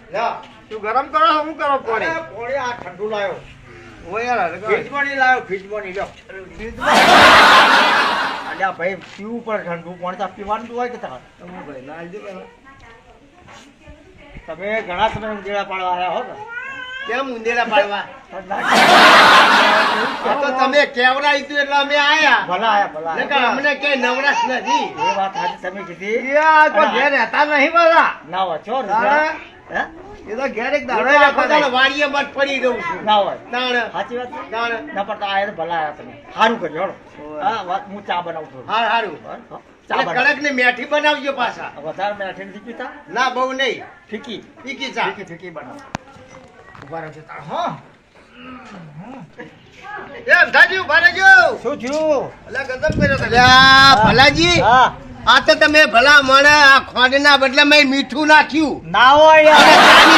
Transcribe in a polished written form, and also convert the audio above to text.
લા તું ગરમ કરો હું કરો પાણી પોણી આ ઠંડુ લાયો ઓ યાર ફ્રીજમાં નહીં લાયો ફ્રીજમાં નહીં લો અલ્યા ભાઈ પીવું પડે ઠંડુ પાણી તો પીવાનું હોય કે તમારે ભાઈ ના આવજો પેલા તમે ઘણા સમય ઉંદેડા પાડવા આવ્યા હો ને કેમ ઉંદેડા પાડવા તો તમે કેવડા લીધું એટલે અમે આયા ભલા આયા ભલા નકર અમને કઈ નવરાશ નથી એ વાત સાચી તમે કીધી યાર કોઈ ઘેર રહેતા નહીં બધા ના હોય છો તાણે? હે એ તો ઘેર એક દાડો આખો દાડો વાડીએ મત પડી રહું છું ના હોય તાણે સાચી વાત છે તાણે ના પણ આયા તો ભલા આયા તમે સારું કર્યું હળો હા વાત હું ચા બનાવું છું હાર હારું ચા એટલે કડક ને મેઠી બનાવજો પાછા વધારે મેં અઠેન થી પીતા ના બહુ નહીં ફીકી પીકી ચા ફીકી ફીકી બનાવો ઉભા રહેજો તાર હા એમ થાજી ઉભા રહેજો શું થયું અલા ગજબ કર્યો તમે અલ્યા ભલાજી હા આ તો તમે ભલા મને આ ખોડના બદલે મેં મીઠું નાખ્યું ના હોય યાર